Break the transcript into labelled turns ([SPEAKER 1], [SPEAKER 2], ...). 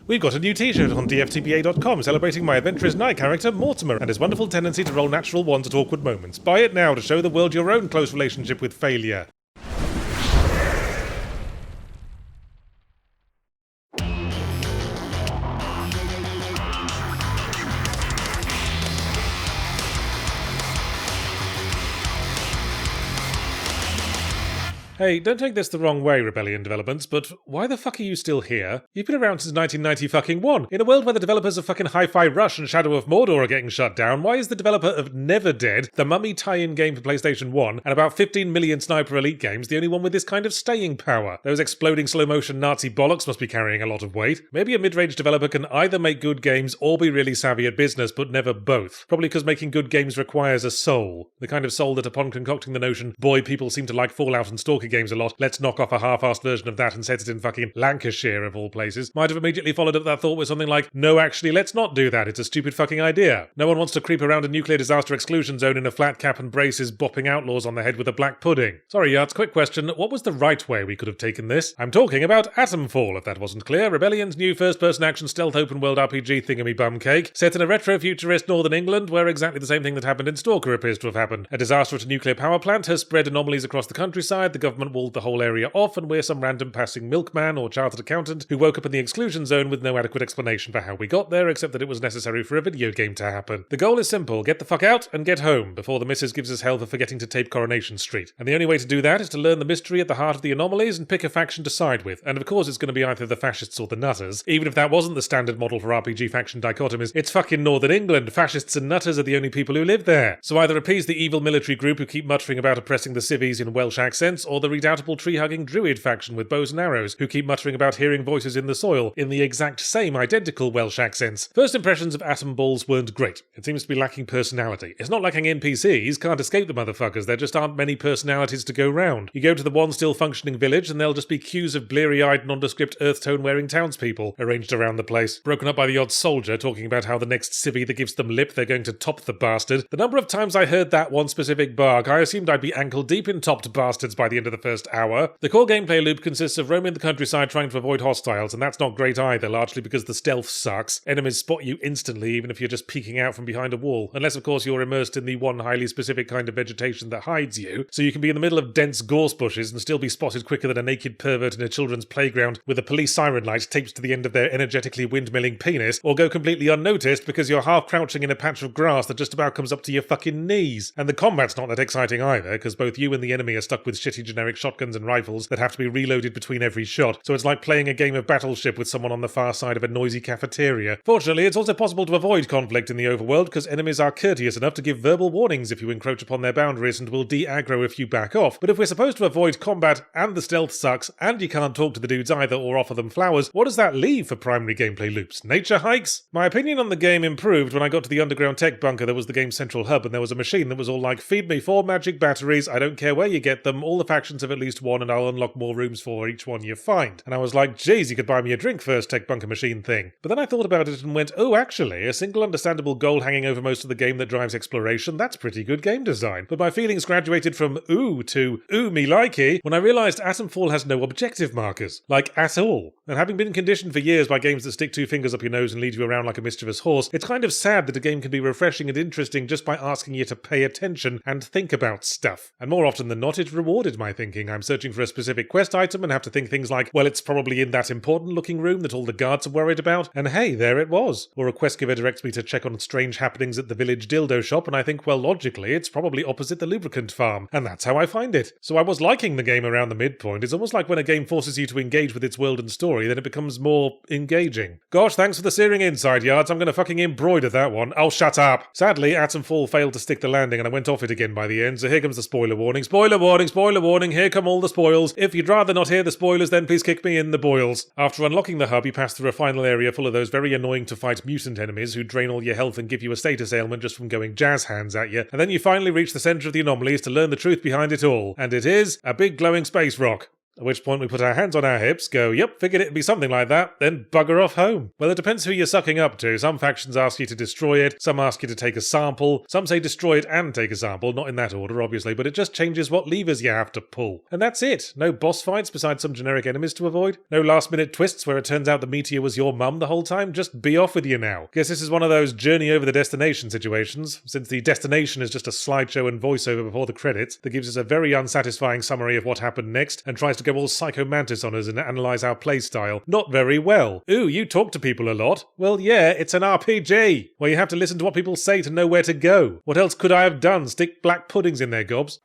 [SPEAKER 1] We've got a new t-shirt on dftpa.com celebrating my adventurous knight character Mortimer and his wonderful tendency to roll natural ones at awkward moments. Buy it now to show the world your own close relationship with failure. Hey, don't take this the wrong way, Rebellion developments, but why the fuck are you still here? You've been around since 1990-1. In a world where the developers of fucking Hi-Fi Rush and Shadow of Mordor are getting shut down, why is the developer of Never Dead, the Mummy tie-in game for PlayStation 1, and about 15 million Sniper Elite games the only one with this kind of staying power? Those exploding slow-motion Nazi bollocks must be carrying a lot of weight. Maybe a mid-range developer can either make good games or be really savvy at business, but never both. Probably because making good games requires a soul. The kind of soul that upon concocting the notion, boy, people seem to like Fallout and Stalker games a lot, let's knock off a half-assed version of that and set it in fucking Lancashire of all places, might have immediately followed up that thought with something like, no, actually, let's not do that, it's a stupid fucking idea. No one wants to creep around a nuclear disaster exclusion zone in a flat cap and braces, bopping outlaws on the head with a black pudding. Sorry, Yards, quick question, what was the right way we could have taken this? I'm talking about Atomfall, if that wasn't clear, Rebellion's new first-person action stealth open-world RPG thingammy-bum cake, set in a retro-futurist northern England, where exactly the same thing that happened in Stalker appears to have happened. A disaster at a nuclear power plant has spread anomalies across the countryside, the government walled the whole area off, and we're some random passing milkman or chartered accountant who woke up in the exclusion zone with no adequate explanation for how we got there, except that it was necessary for a video game to happen. The goal is simple, get the fuck out and get home, before the missus gives us hell for forgetting to tape Coronation Street. And the only way to do that is to learn the mystery at the heart of the anomalies and pick a faction to side with, and of course it's going to be either the fascists or the nutters. Even if that wasn't the standard model for RPG faction dichotomies, it's fucking Northern England, fascists and nutters are the only people who live there. So either appease the evil military group who keep muttering about oppressing the civvies in Welsh accents, or the redoubtable tree-hugging druid faction with bows and arrows who keep muttering about hearing voices in the soil in the exact same identical Welsh accents. First impressions of Atom Balls weren't great. It seems to be lacking personality. It's not lacking NPCs, can't escape the motherfuckers, there just aren't many personalities to go round. You go to the one still functioning village and there'll just be queues of bleary-eyed nondescript earth tone wearing townspeople arranged around the place, broken up by the odd soldier talking about how the next civvy that gives them lip they're going to top the bastard. The number of times I heard that one specific bark, I assumed I'd be ankle deep in topped bastards by the end of the first hour. The core gameplay loop consists of roaming the countryside trying to avoid hostiles, and that's not great either, largely because the stealth sucks. Enemies spot you instantly, even if you're just peeking out from behind a wall, unless of course you're immersed in the one highly specific kind of vegetation that hides you, so you can be in the middle of dense gorse bushes and still be spotted quicker than a naked pervert in a children's playground with a police siren light taped to the end of their energetically windmilling penis, or go completely unnoticed because you're half crouching in a patch of grass that just about comes up to your fucking knees. And the combat's not that exciting either, because both you and the enemy are stuck with shitty generic shotguns and rifles that have to be reloaded between every shot, so it's like playing a game of Battleship with someone on the far side of a noisy cafeteria. Fortunately, it's also possible to avoid conflict in the overworld because enemies are courteous enough to give verbal warnings if you encroach upon their boundaries and will de-aggro if you back off. But if we're supposed to avoid combat and the stealth sucks and you can't talk to the dudes either or offer them flowers, what does that leave for primary gameplay loops? Nature hikes? My opinion on the game improved when I got to the underground tech bunker that was the game's central hub, and there was a machine that was all like, feed me 4 magic batteries, I don't care where you get them, all the factions have at least one and I'll unlock more rooms for each one you find. And I was like, geez, you could buy me a drink first, tech bunker machine thing. But then I thought about it and went, oh, actually, a single understandable goal hanging over most of the game that drives exploration, that's pretty good game design. But my feelings graduated from ooh to ooh me likey when I realised Atomfall has no objective markers. Like, at all. And having been conditioned for years by games that stick 2 fingers up your nose and lead you around like a mischievous horse, it's kind of sad that a game can be refreshing and interesting just by asking you to pay attention and think about stuff. And more often than not, it rewarded my thinking. I'm searching for a specific quest item and have to think things like, well, it's probably in that important looking room that all the guards are worried about, and hey, there it was. Or a quest giver directs me to check on strange happenings at the village dildo shop, and I think, well, logically, it's probably opposite the lubricant farm, and that's how I find it. So I was liking the game around the midpoint. It's almost like when a game forces you to engage with its world and story, then it becomes more engaging. Gosh, thanks for the searing inside, Yards. I'm gonna fucking embroider that one. Oh, shut up. Sadly, Atomfall failed to stick the landing, and I went off it again by the end, so here comes the spoiler warning. Spoiler warning, spoiler warning, here come all the spoils. If you'd rather not hear the spoilers, then please kick me in the boils. After unlocking the hub, you pass through a final area full of those very annoying to fight mutant enemies who drain all your health and give you a status ailment just from going jazz hands at you, and then you finally reach the centre of the anomalies to learn the truth behind it all, and it is a big glowing space rock. At which point we put our hands on our hips, go, yep, figured it'd be something like that, then bugger off home. Well, it depends who you're sucking up to. Some factions ask you to destroy it, some ask you to take a sample, some say destroy it and take a sample, not in that order obviously, but it just changes what levers you have to pull. And that's it. No boss fights besides some generic enemies to avoid. No last minute twists where it turns out the meteor was your mum the whole time. Just be off with you now. Guess this is one of those journey over the destination situations, since the destination is just a slideshow and voiceover before the credits that gives us a very unsatisfying summary of what happened next and tries to go all Psycho Mantis on us and analyse our playstyle. Not very well. Ooh, you talk to people a lot. Well, yeah, it's an RPG, where you have to listen to what people say to know where to go. What else could I have done? Stick black puddings in their gobs?